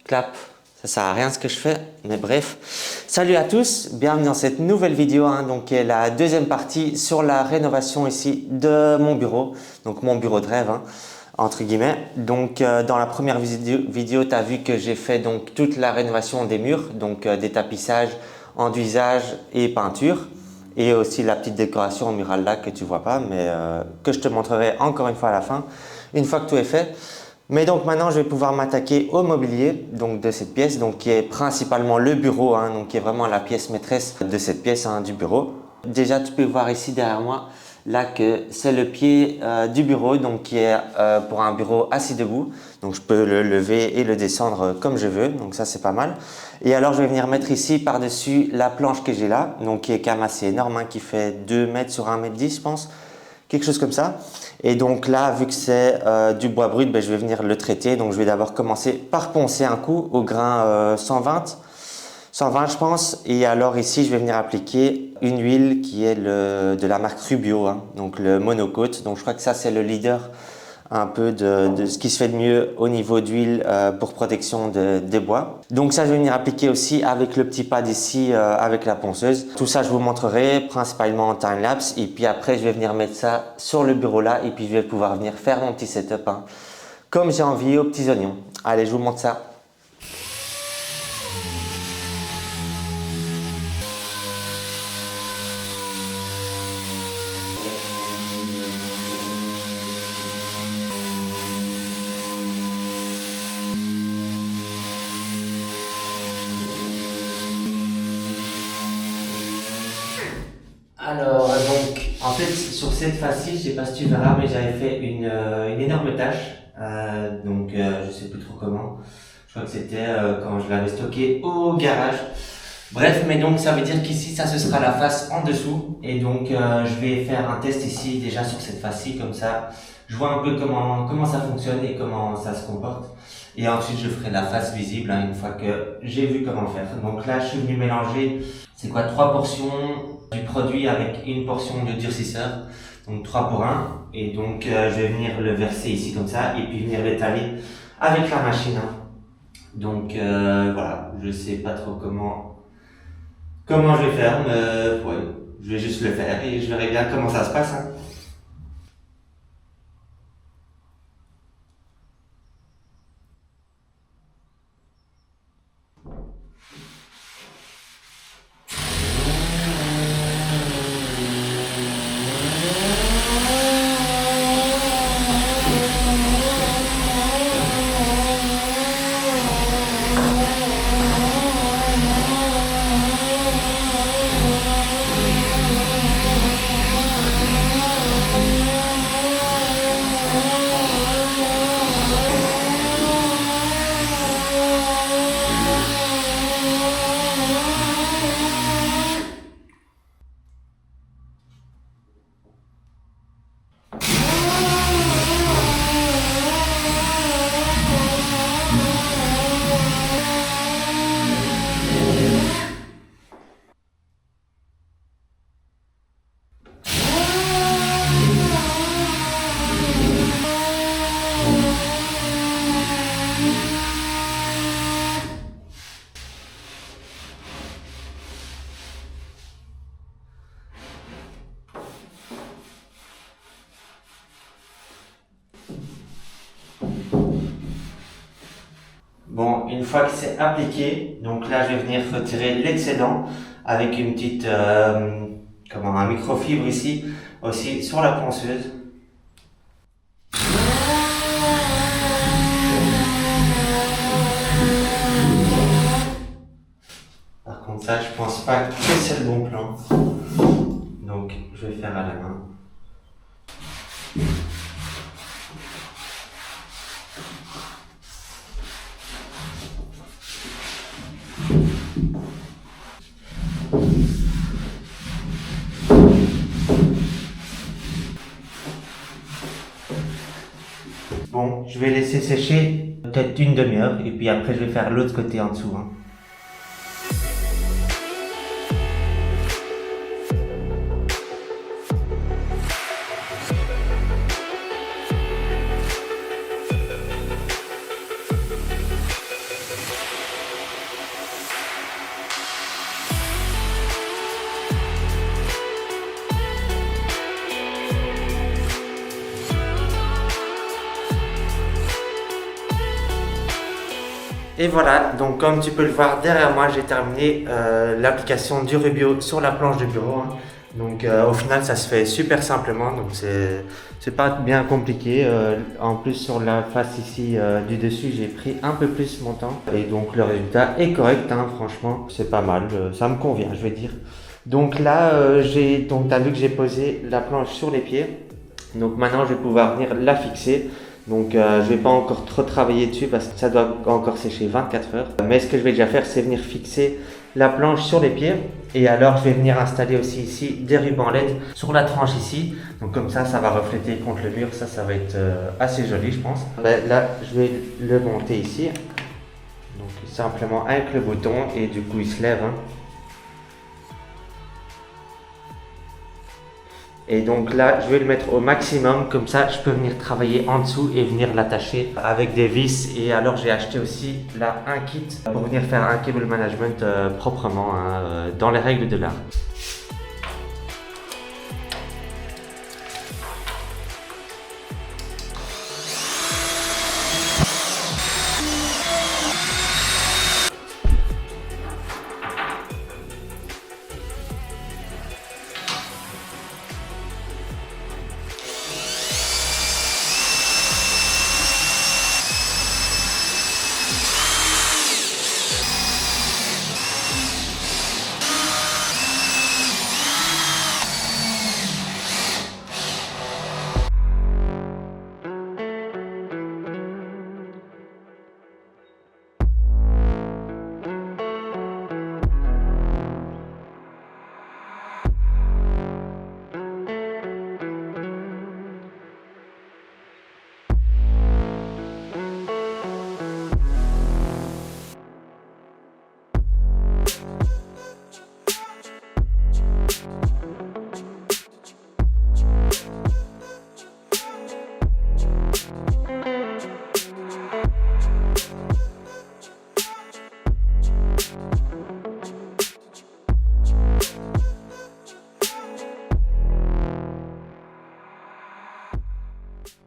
clap. Ça sert à rien ce que je fais, mais bref. Salut à tous, bienvenue dans cette nouvelle vidéo, donc qui est la deuxième partie sur la rénovation ici de mon bureau, donc mon bureau de rêve, entre guillemets. Donc dans la première vidéo, tu as vu que j'ai fait donc toute la rénovation des murs, donc des tapissages, enduisage et peinture, et aussi la petite décoration murale là que tu vois pas, mais que je te montrerai encore une fois à la fin, une fois que tout est fait. Mais donc maintenant, je vais pouvoir m'attaquer au mobilier donc de cette pièce, donc qui est principalement le bureau, donc qui est vraiment la pièce maîtresse de cette pièce du bureau. Déjà, tu peux voir ici derrière moi, là que c'est le pied du bureau, donc qui est pour un bureau assis debout. Donc je peux le lever et le descendre comme je veux, donc ça c'est pas mal. Et alors je vais venir mettre ici par-dessus la planche que j'ai là, donc qui est quand même assez énorme, qui fait 2 mètres sur 1 mètre 10 je pense. Quelque chose comme ça. Et donc là, vu que c'est du bois brut, je vais venir le traiter. Donc je vais d'abord commencer par poncer un coup au grain 120 je pense. Et alors ici, je vais venir appliquer une huile qui est de la marque Rubio, donc le monocote. Donc je crois que ça, c'est le leader un peu de ce qui se fait de mieux au niveau d'huile pour protection des bois. Donc ça, je vais venir appliquer aussi avec le petit pad ici avec la ponceuse. Tout ça, je vous montrerai principalement en time-lapse. Et puis après, je vais venir mettre ça sur le bureau là. Et puis, je vais pouvoir venir faire mon petit setup comme j'ai envie aux petits oignons. Allez, je vous montre ça. Alors, donc, en fait, sur cette face-ci, je sais pas si tu verras, mais j'avais fait une énorme tâche. Je sais plus trop comment. Je crois que c'était quand je l'avais stocké au garage. Bref, mais donc, ça veut dire qu'ici, ça, ce sera la face en dessous. Et donc, je vais faire un test ici, déjà sur cette face-ci, comme ça. Je vois un peu comment ça fonctionne et comment ça se comporte. Et ensuite, je ferai la face visible, une fois que j'ai vu comment le faire. Donc là, je suis venu mélanger, c'est quoi, 3 portions du produit avec une portion de durcisseur, donc 3 pour 1. Et donc je vais venir le verser ici comme ça et puis venir l'étaler avec la machine. Donc voilà, je sais pas trop comment je vais faire, mais ouais, je vais juste le faire et je verrai bien comment ça se passe. Bon, une fois que c'est appliqué, donc là je vais venir retirer l'excédent avec une petite, un microfibre ici, aussi sur la ponceuse. Par contre ça, je pense pas que c'est le bon plan. Donc je vais faire à la main. Bon, je vais laisser sécher peut-être une demi-heure et puis après je vais faire l'autre côté en dessous. Et voilà, donc comme tu peux le voir derrière moi, j'ai terminé l'application du Rubio sur la planche de bureau, hein. Donc au final, ça se fait super simplement, donc c'est pas bien compliqué. En plus, sur la face ici du dessus, j'ai pris un peu plus mon temps. Et donc le résultat est correct, hein, franchement, c'est pas mal, ça me convient, je vais dire. Donc là, t'as vu que j'ai posé la planche sur les pieds. Donc maintenant, je vais pouvoir venir la fixer. Donc je vais pas encore trop travailler dessus parce que ça doit encore sécher 24 heures. Mais ce que je vais déjà faire, c'est venir fixer la planche sur les pieds. Et alors je vais venir installer aussi ici des rubans LED sur la tranche ici. Donc comme ça va refléter contre le mur. Ça va être assez joli, je pense. Là, je vais le monter ici. Donc simplement avec le bouton et du coup il se lève, hein. Et donc là, je vais le mettre au maximum, comme ça je peux venir travailler en dessous et venir l'attacher avec des vis. Et alors j'ai acheté aussi là un kit pour venir faire un cable management proprement, hein, dans les règles de l'art.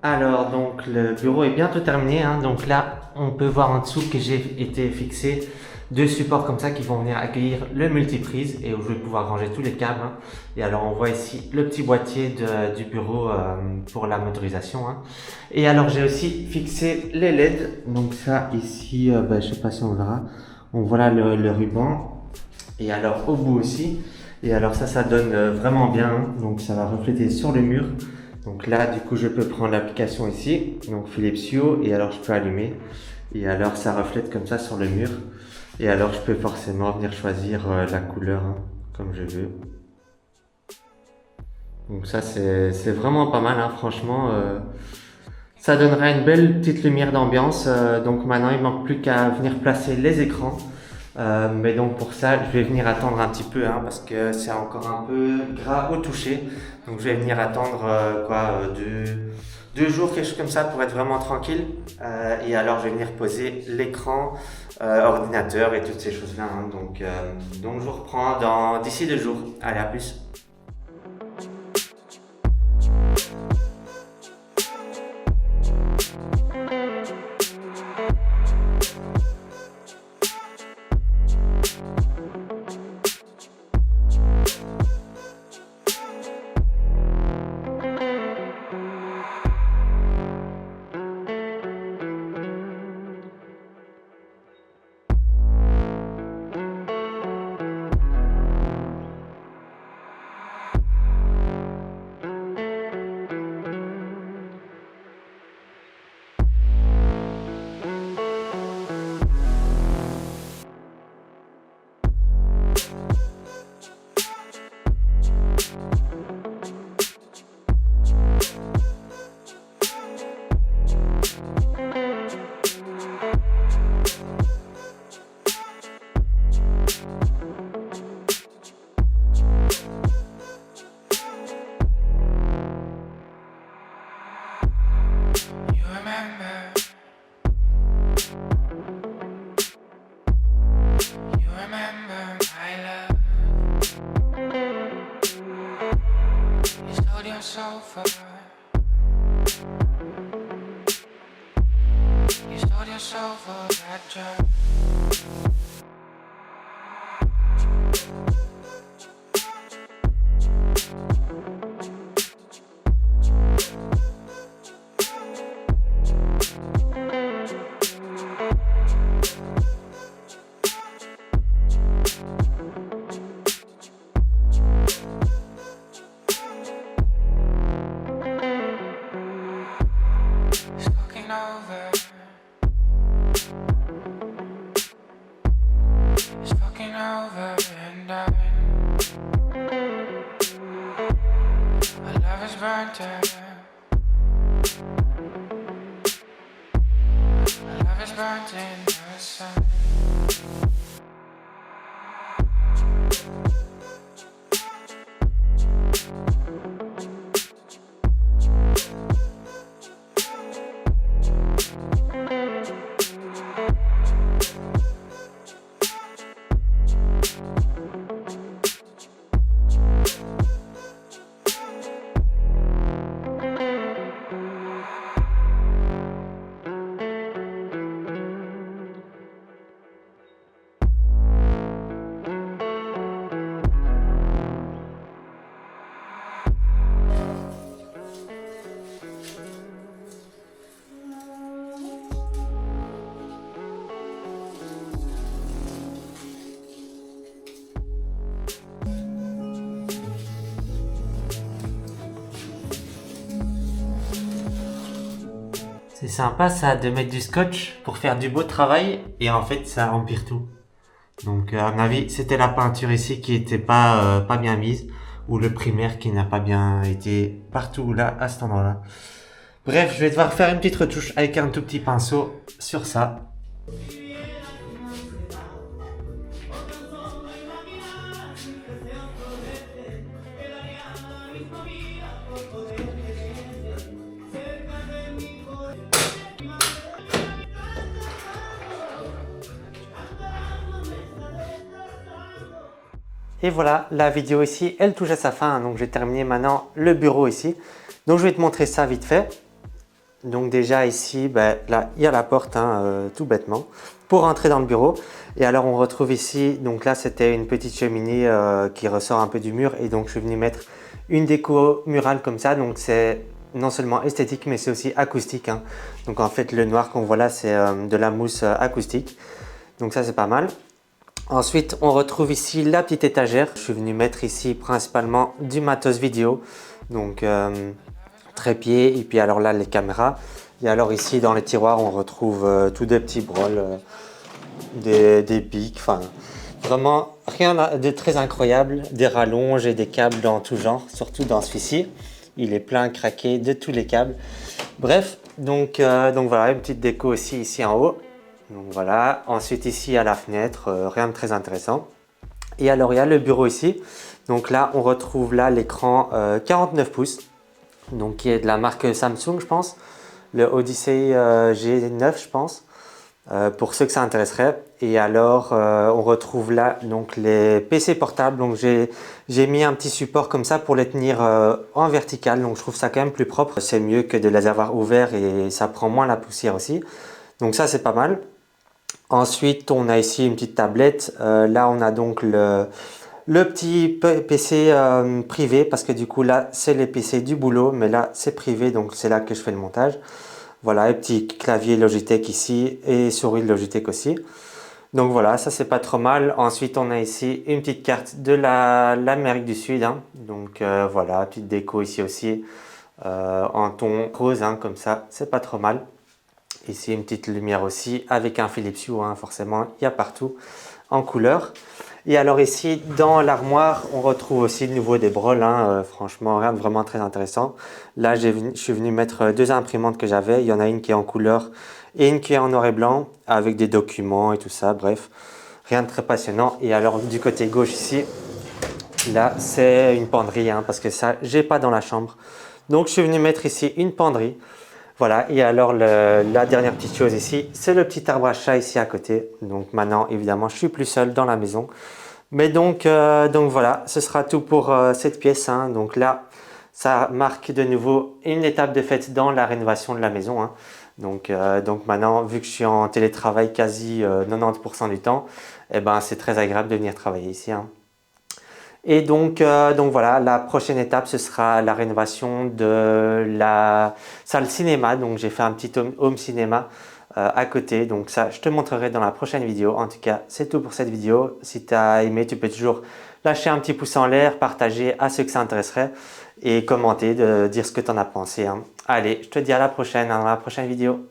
Alors, donc le bureau est bientôt terminé, hein. Donc là, on peut voir en dessous que j'ai été fixé deux supports comme ça qui vont venir accueillir le multiprise et où je vais pouvoir ranger tous les câbles, hein. Et alors, on voit ici le petit boîtier du bureau pour la motorisation, hein. Et alors, j'ai aussi fixé les LED. Donc ça, ici, je sais pas si on verra. On voit là le ruban. Et alors, au bout aussi. Et alors ça donne vraiment bien, hein. Donc ça va refléter sur le mur. Donc là, du coup, je peux prendre l'application ici, donc Philips Hue, et alors je peux allumer. Et alors, ça reflète comme ça sur le mur. Et alors, je peux forcément venir choisir la couleur, hein, comme je veux. Donc ça, c'est vraiment pas mal, hein, franchement. Ça donnera une belle petite lumière d'ambiance. Donc maintenant, il ne manque plus qu'à venir placer les écrans. Mais donc pour ça, je vais venir attendre un petit peu, hein, parce que c'est encore un peu gras au toucher. Donc je vais venir attendre deux jours, quelque chose comme ça, pour être vraiment tranquille. Et alors je vais venir poser l'écran, ordinateur et toutes ces choses-là, hein. Donc je vous reprends d'ici 2 jours. Allez, à plus. gloss over that dirt. C'est sympa ça de mettre du scotch pour faire du beau travail et en fait ça empire tout. Donc à mon avis c'était la peinture ici qui était pas bien mise ou le primaire qui n'a pas bien été partout là à cet endroit là. Bref, je vais devoir faire une petite retouche avec un tout petit pinceau sur ça. Et voilà, la vidéo ici, elle touche à sa fin. Donc, j'ai terminé maintenant le bureau ici. Donc, je vais te montrer ça vite fait. Donc, déjà ici, ben, là, il y a la porte, tout bêtement, pour rentrer dans le bureau. Et alors, on retrouve ici, donc là, c'était une petite cheminée qui ressort un peu du mur. Et donc, je suis venu mettre une déco murale comme ça. Donc, c'est non seulement esthétique, mais c'est aussi acoustique. Donc, en fait, le noir qu'on voit là, c'est de la mousse acoustique. Donc, ça, c'est pas mal. Ensuite, on retrouve ici la petite étagère. Je suis venu mettre ici principalement du matos vidéo. Donc, trépied et puis alors là, les caméras. Et alors ici, dans les tiroirs, on retrouve tous des petits brols, des pics. Enfin, vraiment rien de très incroyable. Des rallonges et des câbles dans tout genre, surtout dans celui-ci. Il est plein craqué de tous les câbles. Bref, donc voilà, une petite déco aussi ici en haut. Donc voilà, ensuite ici à la fenêtre, rien de très intéressant. Et alors il y a le bureau ici. Donc là, on retrouve là l'écran 49 pouces. Donc qui est de la marque Samsung, je pense. Le Odyssey G9, je pense. Pour ceux que ça intéresserait. Et alors, on retrouve là donc les PC portables. Donc j'ai mis un petit support comme ça pour les tenir en vertical. Donc je trouve ça quand même plus propre. C'est mieux que de les avoir ouverts et ça prend moins la poussière aussi. Donc ça, c'est pas mal. Ensuite, on a ici une petite tablette. Là, on a donc le petit PC privé parce que du coup, là, c'est les PC du boulot. Mais là, c'est privé, donc c'est là que je fais le montage. Voilà, un petit clavier Logitech ici et souris Logitech aussi. Donc voilà, ça, c'est pas trop mal. Ensuite, on a ici une petite carte de l'Amérique du Sud. Donc voilà, petite déco ici aussi en ton rose, comme ça, c'est pas trop mal. Ici, une petite lumière aussi avec un Philips Hue, forcément, il y a partout en couleur. Et alors ici, dans l'armoire, on retrouve aussi de nouveau des brols. Franchement, rien de vraiment très intéressant. Là, je suis venu mettre deux imprimantes que j'avais. Il y en a une qui est en couleur et une qui est en noir et blanc avec des documents et tout ça. Bref, rien de très passionnant. Et alors, du côté gauche ici, là, c'est une penderie parce que ça, j'ai pas dans la chambre. Donc, je suis venu mettre ici une penderie. Voilà, et alors la dernière petite chose ici, c'est le petit arbre à chat ici à côté. Donc maintenant, évidemment, je suis plus seul dans la maison. Mais donc voilà, ce sera tout pour cette pièce. Donc là, Ça marque de nouveau une étape de fait dans la rénovation de la maison, hein. Donc maintenant, vu que je suis en télétravail quasi 90% du temps, eh ben, c'est très agréable de venir travailler ici, hein. Et donc voilà, la prochaine étape, ce sera la rénovation de la salle cinéma. Donc j'ai fait un petit home cinéma à côté. Donc ça, je te montrerai dans la prochaine vidéo. En tout cas, c'est tout pour cette vidéo. Si tu as aimé, tu peux toujours lâcher un petit pouce en l'air, partager à ceux que ça intéresserait et commenter, de dire ce que tu en as pensé, hein. Allez, je te dis à la prochaine, dans la prochaine vidéo.